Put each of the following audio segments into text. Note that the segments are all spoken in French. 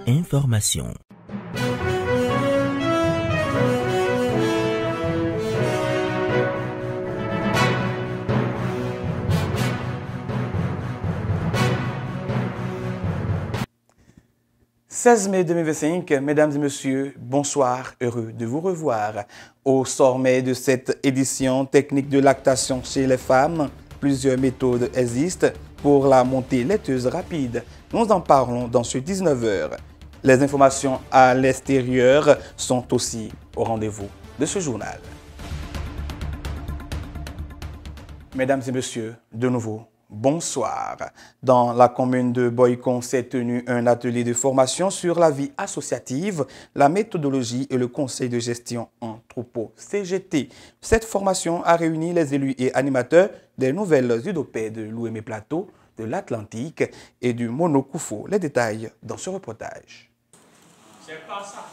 Information. « 16 mai 2025, mesdames et messieurs, bonsoir, heureux de vous revoir. Au sommet de cette édition technique de lactation chez les femmes, plusieurs méthodes existent pour la montée laiteuse rapide. Nous en parlons dans ce 19h. Les informations à l'extérieur sont aussi au rendez-vous de ce journal. Mesdames et messieurs, de nouveau, bonsoir. Dans la commune de Boycon s'est tenu un atelier de formation sur la vie associative, la méthodologie et le conseil de gestion en troupeau CGT. Cette formation a réuni les élus et animateurs des nouvelles UDOPE de l'Ouémé Plateau, de l'Atlantique et du Monokoufo. Les détails dans ce reportage. C'est pas ça.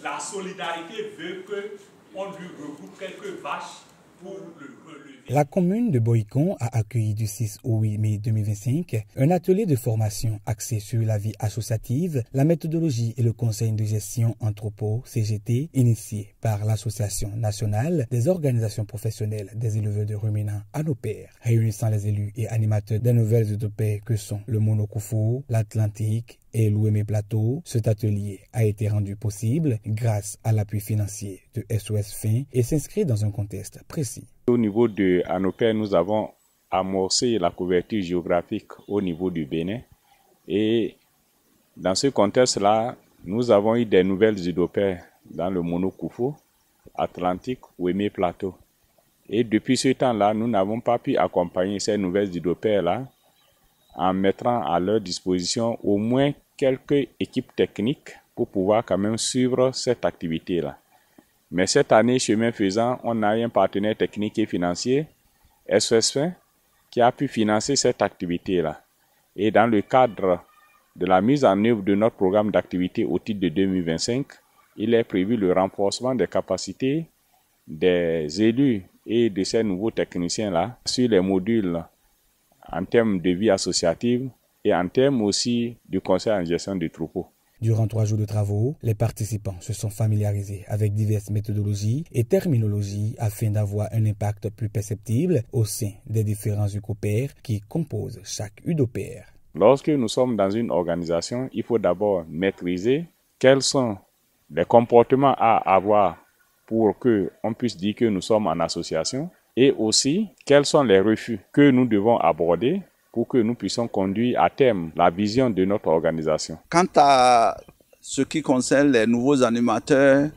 La solidarité veut qu'on lui regroupe quelques vaches pour le relever. La commune de Boycon a accueilli du 6 au 8 mai 2025 un atelier de formation axé sur la vie associative, la méthodologie et le conseil de gestion en troupeau CGT initié par l'Association nationale des organisations professionnelles des éleveurs de ruminants ANOPER, réunissant les élus et animateurs des nouvelles UDOPE que sont le Monokoufo, l'Atlantique et l'Ouémé Plateau. Cet atelier a été rendu possible grâce à l'appui financier de SOS Fin et s'inscrit dans un contexte précis. Au niveau de ANOPER, nous avons amorcé la couverture géographique au niveau du Bénin. Et dans ce contexte-là, nous avons eu des nouvelles UDOPE dans le Monokoufo, Atlantique, Ouémé Plateau. Et depuis ce temps-là, nous n'avons pas pu accompagner ces nouvelles UDOPE-là en mettant à leur disposition au moins quelques équipes techniques pour pouvoir quand même suivre cette activité-là. Mais cette année, chemin faisant, on a eu un partenaire technique et financier, SOS, qui a pu financer cette activité-là. Et dans le cadre de la mise en œuvre de notre programme d'activité au titre de 2025, il est prévu le renforcement des capacités des élus et de ces nouveaux techniciens-là sur les modules en termes de vie associative et en termes aussi du conseil en gestion des troupeaux. Durant 3 jours de travaux, les participants se sont familiarisés avec diverses méthodologies et terminologies afin d'avoir un impact plus perceptible au sein des différents UCOPER qui composent chaque UDOPER. Lorsque nous sommes dans une organisation, il faut d'abord maîtriser quels sont les comportements à avoir pour qu'on puisse dire que nous sommes en association et aussi quels sont les refus que nous devons aborder pour que nous puissions conduire à terme la vision de notre organisation. Quant à ce qui concerne les nouveaux animateurs,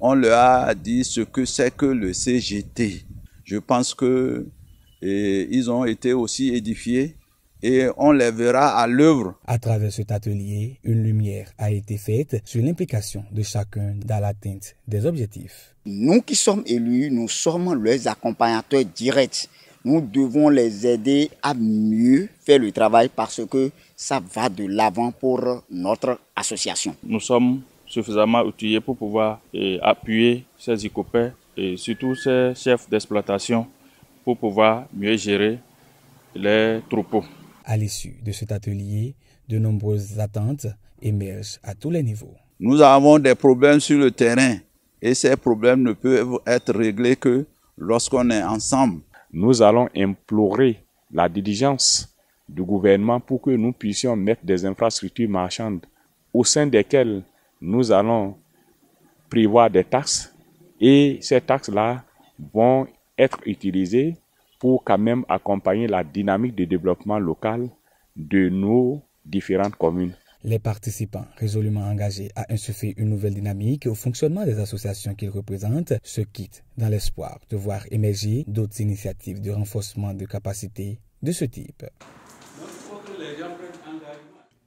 on leur a dit ce que c'est que le CGT. Je pense qu'ils ont été aussi édifiés et on les verra à l'œuvre. À travers cet atelier, une lumière a été faite sur l'implication de chacun dans l'atteinte des objectifs. Nous qui sommes élus, nous sommes leurs accompagnateurs directs. Nous devons les aider à mieux faire le travail parce que ça va de l'avant pour notre association. Nous sommes suffisamment outillés pour pouvoir appuyer ces ICOPER et surtout ces chefs d'exploitation pour pouvoir mieux gérer les troupeaux. À l'issue de cet atelier, de nombreuses attentes émergent à tous les niveaux. Nous avons des problèmes sur le terrain et ces problèmes ne peuvent être réglés que lorsqu'on est ensemble. Nous allons implorer la diligence du gouvernement pour que nous puissions mettre des infrastructures marchandes au sein desquelles nous allons prévoir des taxes et ces taxes-là vont être utilisées pour quand même accompagner la dynamique de développement local de nos différentes communes. Les participants résolument engagés à insuffler une nouvelle dynamique au fonctionnement des associations qu'ils représentent se quittent dans l'espoir de voir émerger d'autres initiatives de renforcement de capacités de ce type.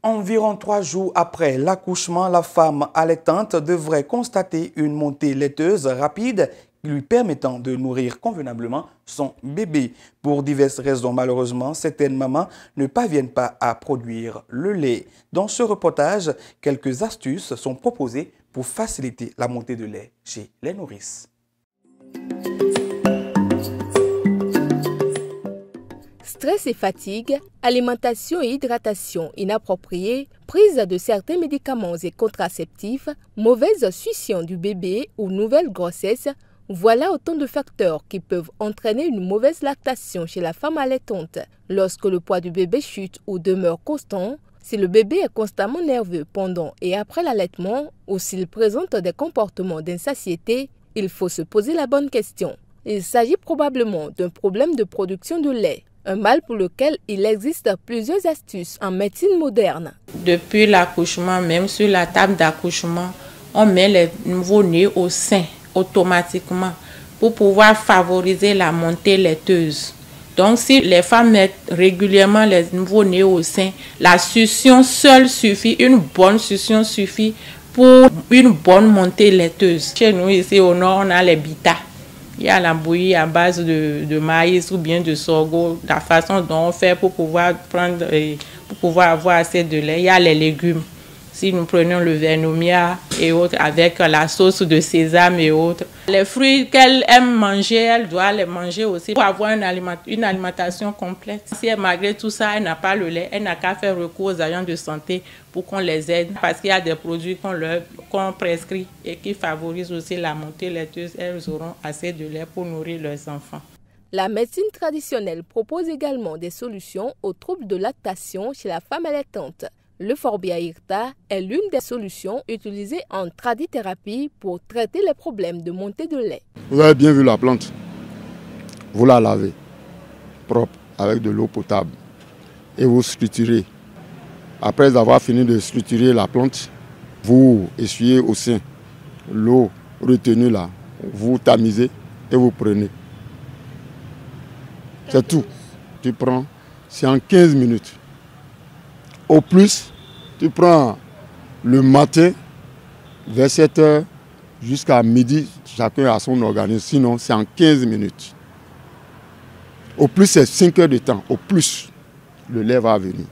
Environ 3 jours après l'accouchement, la femme allaitante devrait constater une montée laiteuse rapide lui permettant de nourrir convenablement son bébé. Pour diverses raisons, malheureusement, certaines mamans ne parviennent pas à produire le lait. Dans ce reportage, quelques astuces sont proposées pour faciliter la montée de lait chez les nourrices. Stress et fatigue, alimentation et hydratation inappropriée, prise de certains médicaments et contraceptifs, mauvaise succion du bébé ou nouvelle grossesse, voilà autant de facteurs qui peuvent entraîner une mauvaise lactation chez la femme allaitante. Lorsque le poids du bébé chute ou demeure constant, si le bébé est constamment nerveux pendant et après l'allaitement ou s'il présente des comportements d'insatiété, il faut se poser la bonne question. Il s'agit probablement d'un problème de production de lait, un mal pour lequel il existe plusieurs astuces en médecine moderne. Depuis l'accouchement, même sur la table d'accouchement, on met les nouveau-nés au sein automatiquement pour pouvoir favoriser la montée laiteuse. Donc si les femmes mettent régulièrement les nouveau-nés au sein, la succion seule suffit, une bonne succion suffit pour une bonne montée laiteuse. Chez nous ici au nord, on a les bitas. Il y a la bouillie à base de maïs ou bien de sorgho, la façon dont on fait pour pouvoir prendre, pour pouvoir avoir assez de lait. Il y a les légumes. Si nous prenons le vernomia et autres avec la sauce de sésame et autres. Les fruits qu'elle aime manger, elle doit les manger aussi pour avoir une alimentation complète. Si elle, malgré tout ça, elle n'a pas le lait, elle n'a qu'à faire recours aux agents de santé pour qu'on les aide. Parce qu'il y a des produits qu'on prescrit et qui favorisent aussi la montée laiteuse. Elles auront assez de lait pour nourrir leurs enfants. La médecine traditionnelle propose également des solutions aux troubles de lactation chez la femme allaitante. Le Forbiairta est l'une des solutions utilisées en tradithérapie pour traiter les problèmes de montée de lait. Vous avez bien vu la plante. Vous la lavez propre avec de l'eau potable et vous structurez. Après avoir fini de structurer la plante, vous essuyez au sein l'eau retenue là, vous tamisez et vous prenez. C'est tout. Tu prends, c'est en 15 minutes. Au plus, tu prends le matin, vers 7 h jusqu'à midi, chacun a son organisme. Sinon, c'est en 15 minutes. Au plus, c'est 5 heures de temps. Au plus, le lait va venir.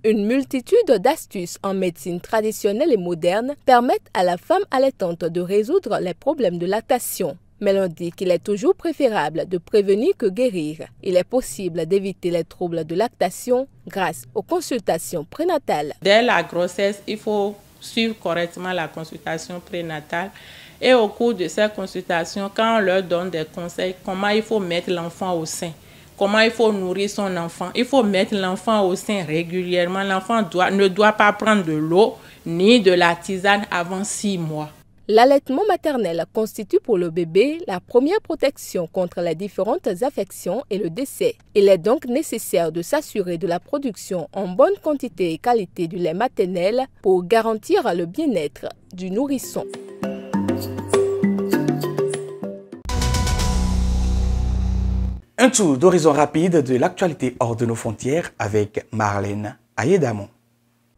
Une multitude d'astuces en médecine traditionnelle et moderne permettent à la femme allaitante de résoudre les problèmes de lactation. Mais l'on dit qu'il est toujours préférable de prévenir que guérir. Il est possible d'éviter les troubles de lactation grâce aux consultations prénatales. Dès la grossesse, il faut suivre correctement la consultation prénatale. Et au cours de ces consultations, quand on leur donne des conseils, comment il faut mettre l'enfant au sein, comment il faut nourrir son enfant, il faut mettre l'enfant au sein régulièrement. L'enfant ne doit pas prendre de l'eau ni de la tisane avant 6 mois. L'allaitement maternel constitue pour le bébé la première protection contre les différentes affections et le décès. Il est donc nécessaire de s'assurer de la production en bonne quantité et qualité du lait maternel pour garantir le bien-être du nourrisson. Un tour d'horizon rapide de l'actualité hors de nos frontières avec Marlène Ayedamon.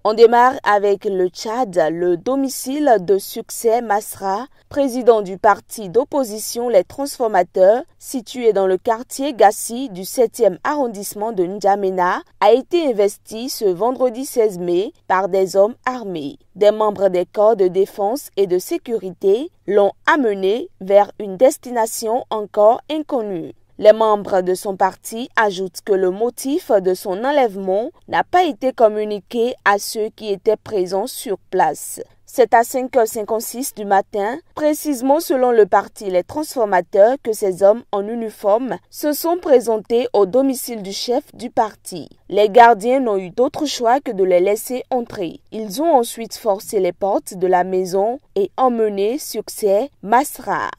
On démarre avec le Tchad, le domicile de Succès Masra, président du parti d'opposition Les Transformateurs, situé dans le quartier Gassi du 7e arrondissement de N'Djamena, a été investi ce vendredi 16 mai par des hommes armés. Des membres des corps de défense et de sécurité l'ont amené vers une destination encore inconnue. Les membres de son parti ajoutent que le motif de son enlèvement n'a pas été communiqué à ceux qui étaient présents sur place. C'est à 5h56 du matin, précisément selon le parti Les Transformateurs, que ces hommes en uniforme se sont présentés au domicile du chef du parti. Les gardiens n'ont eu d'autre choix que de les laisser entrer. Ils ont ensuite forcé les portes de la maison et emmené Succès Masra.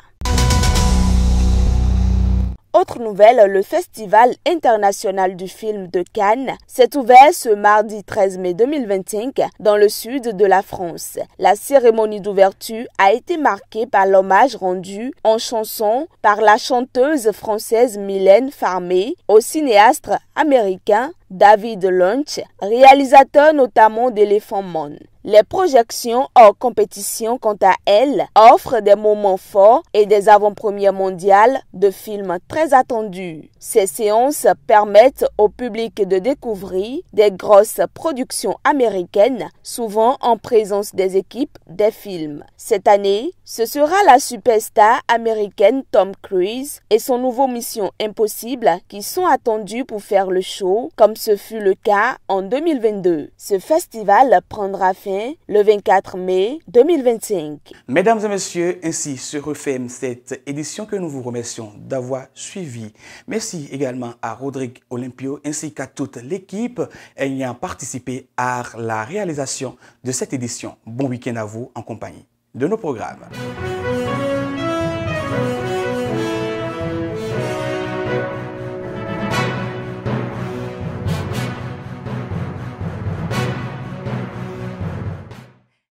Autre nouvelle, le Festival international du film de Cannes s'est ouvert ce mardi 13 mai 2025 dans le sud de la France. La cérémonie d'ouverture a été marquée par l'hommage rendu en chanson par la chanteuse française Mylène Farmer au cinéaste américain David Lunch, réalisateur notamment d'Elephant Man. Les projections hors compétition, quant à elles, offrent des moments forts et des avant-premières mondiales de films très attendus. Ces séances permettent au public de découvrir des grosses productions américaines, souvent en présence des équipes des films. Cette année, ce sera la superstar américaine Tom Cruise et son nouveau Mission Impossible qui sont attendus pour faire le show, comme ce fut le cas en 2022. Ce festival prendra fin le 24 mai 2025. Mesdames et messieurs, ainsi se referme cette édition que nous vous remercions d'avoir suivi. Merci également à Rodrigue Olympio ainsi qu'à toute l'équipe ayant participé à la réalisation de cette édition. Bon week-end à vous en compagnie de nos programmes.